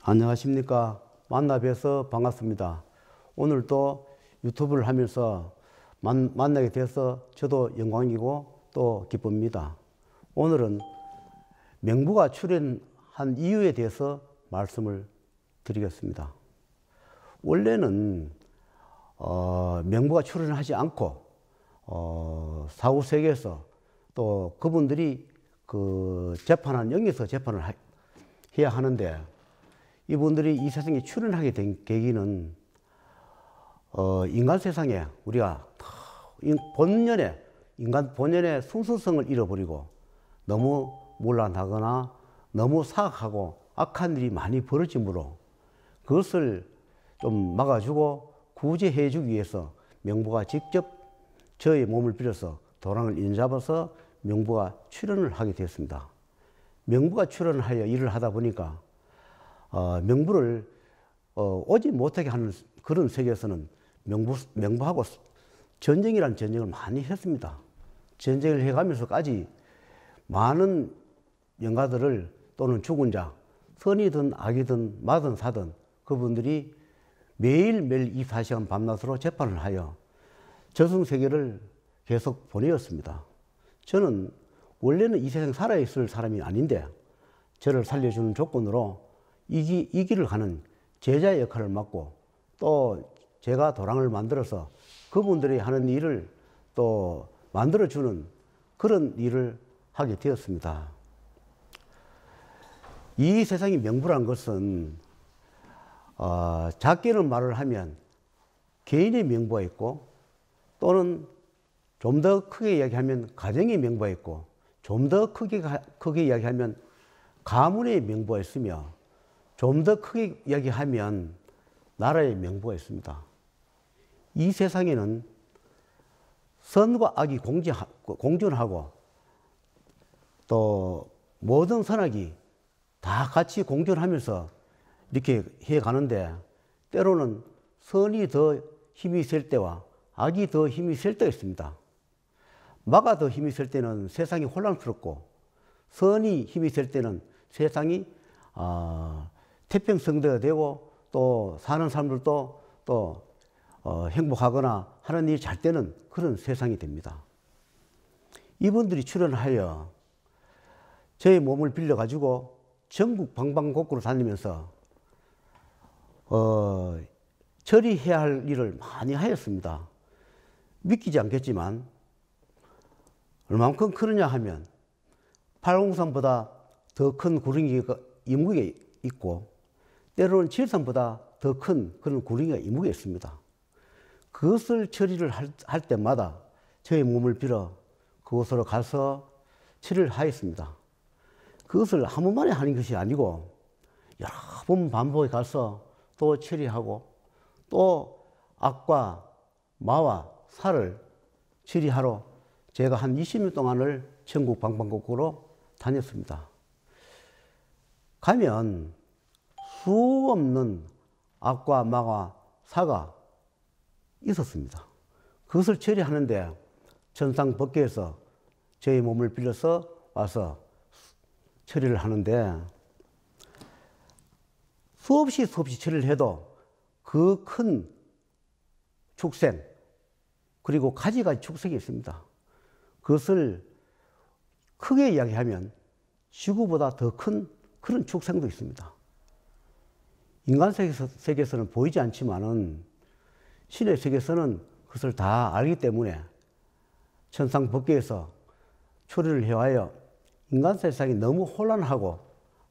안녕하십니까. 만나 뵈서 반갑습니다. 오늘 또 유튜브를 하면서 만나게 돼서 저도 영광이고 또 기쁩니다. 오늘은 명부가 출연한 이유에 대해서 말씀을 드리겠습니다. 원래는 명부가 출연하지 않고 사후세계에서 또 그분들이 그 재판한 영에서 재판을 해야 하는데, 이분들이 이 세상에 출연하게 된 계기는 인간 세상에 우리가 인간 본연의 순수성을 잃어버리고 너무 문란하거나 너무 사악하고 악한 일이 많이 벌어지므로 그것을 좀 막아주고 구제해 주기 위해서 명부가 직접 저의 몸을 빌어서 도랑을 인잡아서 명부가 출연을 하게 되었습니다. 명부가 출연하여 일을 하다 보니까 명부를 오지 못하게 하는 그런 세계에서는 명부하고 전쟁이라는 전쟁을 많이 했습니다. 전쟁을 해가면서까지 많은 영가들을 또는 죽은 자, 선이든 악이든 마든 사든 그분들이 매일매일 24시간 밤낮으로 재판을 하여 저승세계를 계속 보내었습니다. 저는 원래는 이 세상에 살아있을 사람이 아닌데 저를 살려주는 조건으로 이 길을 가는 제자의 역할을 맡고, 또 제가 도랑을 만들어서 그분들이 하는 일을 또 만들어주는 그런 일을 하게 되었습니다. 이 세상의 명부란 것은 작게는 말을 하면 개인의 명부가 있고, 또는 좀 더 크게 이야기하면 가정의 명부가 있고, 좀 더 크게 이야기하면 가문의 명부가 있으며, 좀 더 크게 이야기하면 나라의 명부가 있습니다. 이 세상에는 선과 악이 공존하고 또 모든 선악이 다 같이 공존하면서 이렇게 해 가는데, 때로는 선이 더 힘이 셀 때와 악이 더 힘이 셀 때가 있습니다. 마가 더 힘이 셀 때는 세상이 혼란스럽고, 선이 힘이 셀 때는 세상이 태평성대가 되고 또 사는 사람들도 또 행복하거나 하는 일이 잘 되는 그런 세상이 됩니다. 이분들이 출연하여 저의 몸을 빌려 가지고 전국 방방곡곡으로 다니면서 처리해야 할 일을 많이 하였습니다. 믿기지 않겠지만 얼만큼 크느냐 하면 팔공산보다 더 큰 구릉이가 이무게 있고, 때로는 칠산보다 더 큰 그런 구릉이가 이무게 있습니다. 그것을 처리를 할 때마다 저의 몸을 빌어 그곳으로 가서 처리를 하였습니다. 그것을 한 번만에 하는 것이 아니고 여러 번 반복해 가서 또 처리하고, 또 악과 마와 사를 처리하러 제가 한 20년 동안을 전국 방방곡곡으로 다녔습니다. 가면 수 없는 악과 마와 사가 있었습니다. 그것을 처리하는데 천상 법계에서 저의 몸을 빌려서 와서 처리를 하는데, 수없이 처리를 해도 그 큰 축생, 그리고 가지가지 축생이 있습니다. 그것을 크게 이야기하면 지구보다 더 큰 그런 축생도 있습니다. 인간 세계에서는 보이지 않지만은 신의 세계에서는 그것을 다 알기 때문에 천상 법계에서 처리를 해와요. 인간 세상이 너무 혼란하고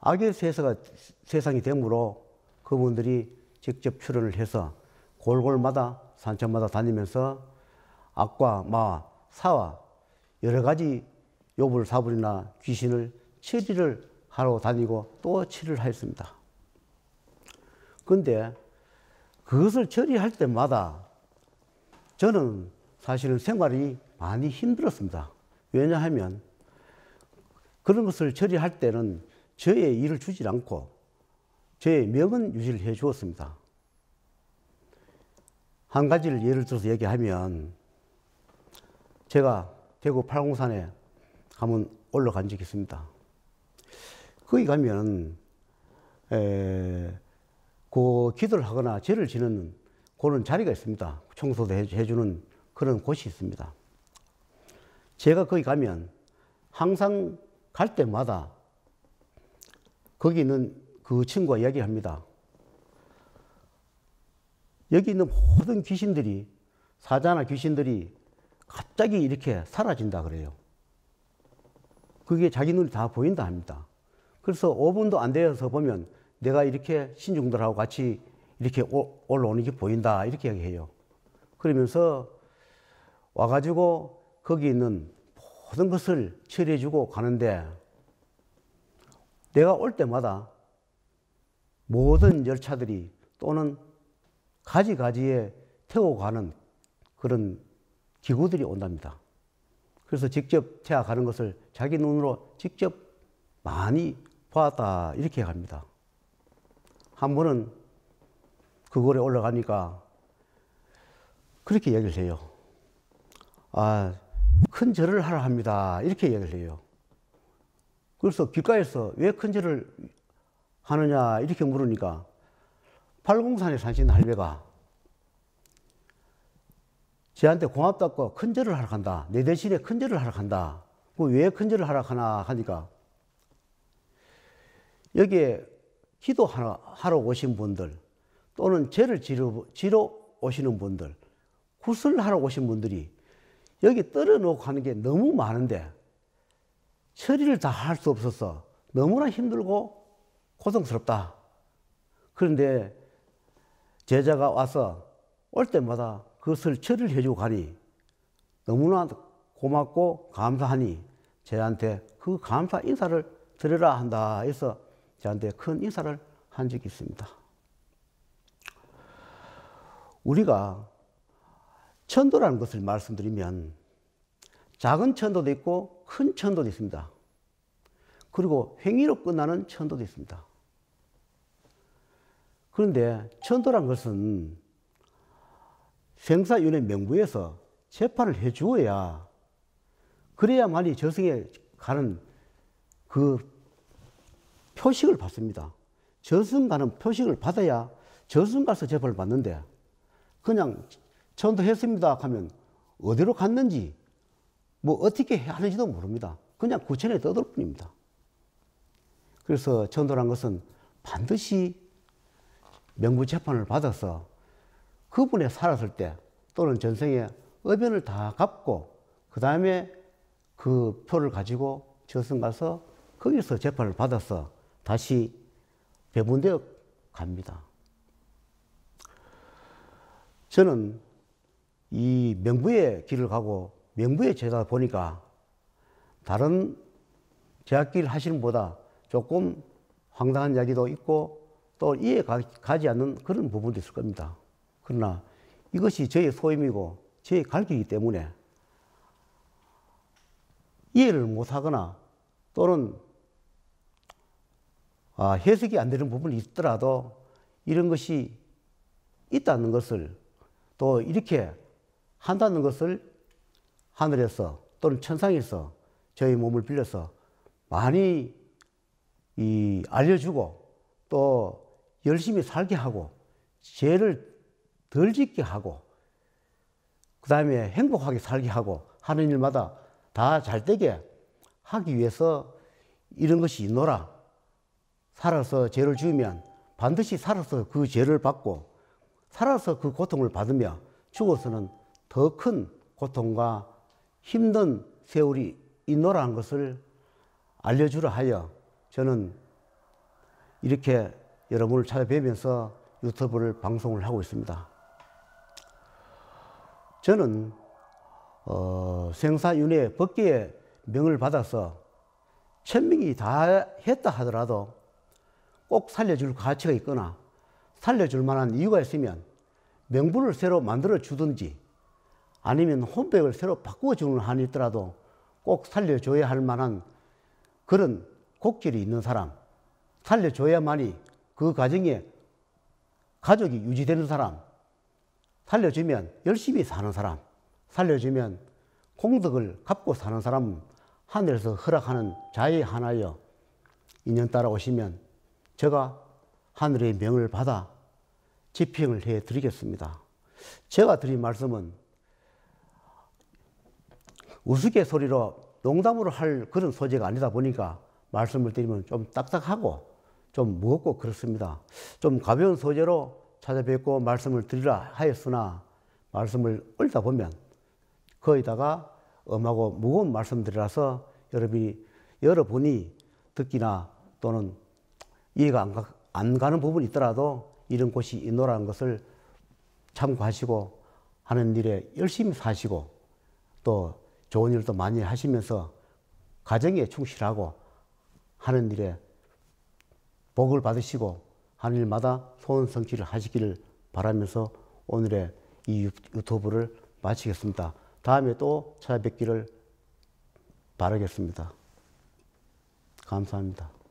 악의 세상이 되므로 그분들이 직접 출연을 해서 골골마다 산천마다 다니면서 악과 마, 사와 여러 가지 요불사불이나 귀신을 처리를 하러 다니고 또 처리를 하였습니다. 그런데 그것을 처리할 때마다 저는 사실은 생활이 많이 힘들었습니다. 왜냐하면 그런 것을 처리할 때는 저의 일을 주지 않고 저의 명은 유지를 해 주었습니다. 한 가지를 예를 들어서 얘기하면, 제가 대구 팔공산에 한번 올라간 적이 있습니다. 거기 가면 그 기도를 하거나 제를 지는 그런 자리가 있습니다. 청소도 해주는 그런 곳이 있습니다. 제가 거기 가면 항상 갈 때마다 거기 있는 그 친구가 이야기합니다. 여기 있는 모든 귀신들이, 사자나 귀신들이 갑자기 이렇게 사라진다 그래요. 그게 자기 눈이 다 보인다 합니다. 그래서 5분도 안 되어서 보면 내가 이렇게 신중들하고 같이 이렇게 올라오는 게 보인다, 이렇게 얘기해요. 그러면서 와가지고 거기 있는 모든 것을 처리해주고 가는데, 내가 올 때마다 모든 열차들이 또는 가지가지에 태우고 가는 그런 기구들이 온답니다. 그래서 직접 태워가는 것을 자기 눈으로 직접 많이 보았다, 이렇게 합니다. 한 번은 그골에 올라가니까 그렇게 얘기를 해요. 큰 절을 하라 합니다, 이렇게 얘기를 해요. 그래서 길가에서 왜 큰 절을 하느냐 이렇게 물으니까, 팔공산에 사시는 할배가 저한테 고맙다고 큰 절을 하러 간다, 내 대신에 큰 절을 하러 간다. 왜 큰 절을 하러 가나 하니까, 여기에 기도하러 오신 분들, 또는 죄를 지러 오시는 분들, 구슬하러 오신 분들이 여기 떨어놓고 하는 게 너무 많은데 처리를 다 할 수 없어서 너무나 힘들고 고통스럽다. 그런데 제자가 와서 올 때마다 그것을 처리를 해주고 가니 너무나 고맙고 감사하니 저한테 그 감사 인사를 드려라 한다 해서 저한테 큰 인사를 한 적이 있습니다. 우리가 천도라는 것을 말씀드리면 작은 천도도 있고 큰 천도도 있습니다. 그리고 횡의로 끝나는 천도도 있습니다. 그런데 천도란 것은 생사윤회 명부에서 재판을 해 주어야, 그래야만이 저승에 가는 그 표식을 받습니다. 저승 가는 표식을 받아야 저승 가서 재판을 받는데, 그냥 천도했습니다 하면 어디로 갔는지 뭐 어떻게 하는지도 모릅니다. 그냥 구천에 떠들 뿐입니다. 그래서 천도란 것은 반드시 명부 재판을 받아서 그분에 살았을 때 또는 전생에 의변을 다 갚고 그 다음에 그 표를 가지고 저승 가서 거기서 재판을 받아서 다시 배분되어 갑니다. 저는 이 명부의 길을 가고 명부의 제자다 보니까 다른 제약길 하시는 분보다 조금 황당한 이야기도 있고 또 이해가지 않는 그런 부분도 있을 겁니다. 그러나 이것이 저의 소임이고 저의 갈 길이기 때문에 이해를 못하거나 또는 해석이 안 되는 부분이 있더라도 이런 것이 있다는 것을, 또 이렇게 한다는 것을 하늘에서 또는 천상에서 저희 몸을 빌려서 많이 알려주고 또 열심히 살게 하고 죄를 덜 짓게 하고 그 다음에 행복하게 살게 하고 하는 일마다 다 잘되게 하기 위해서 이런 것이 있노라. 살아서 죄를 지으면 반드시 살아서 그 죄를 받고 살아서 그 고통을 받으며 죽어서는 더 큰 고통과 힘든 세월이 있노라는 것을 알려주려 하여 저는 이렇게 여러분을 찾아뵈면서 유튜브를 방송을 하고 있습니다. 저는 생사윤회 법계의 명을 받아서 1000명이 다 했다 하더라도 꼭 살려줄 가치가 있거나 살려줄 만한 이유가 있으면 명부를 새로 만들어 주든지 아니면 혼백을 새로 바꾸어주는 한이 있더라도 꼭 살려줘야 할 만한 그런 곡절이 있는 사람, 살려줘야만이 그 가정에 가족이 유지되는 사람, 살려주면 열심히 사는 사람, 살려주면 공덕을 갚고 사는 사람, 하늘에서 허락하는 자의 하나여 인연 따라 오시면 제가 하늘의 명을 받아 집행을 해 드리겠습니다. 제가 드린 말씀은 우스갯소리로 농담으로 할 그런 소재가 아니다 보니까 말씀을 드리면 좀 딱딱하고 좀 무겁고 그렇습니다. 좀 가벼운 소재로 찾아뵙고 말씀을 드리라 하였으나 말씀을 읊다 보면 거기다가 엄하고 무거운 말씀들이라서 여러분이 듣기나 또는 이해가 안 가는 부분이 있더라도 이런 곳이 있노라는 것을 참고하시고 하는 일에 열심히 사시고 또 좋은 일도 많이 하시면서 가정에 충실하고 하는 일에 복을 받으시고 하는 일마다 소원 성취를 하시기를 바라면서 오늘의 이 유튜브를 마치겠습니다. 다음에 또 찾아뵙기를 바라겠습니다. 감사합니다.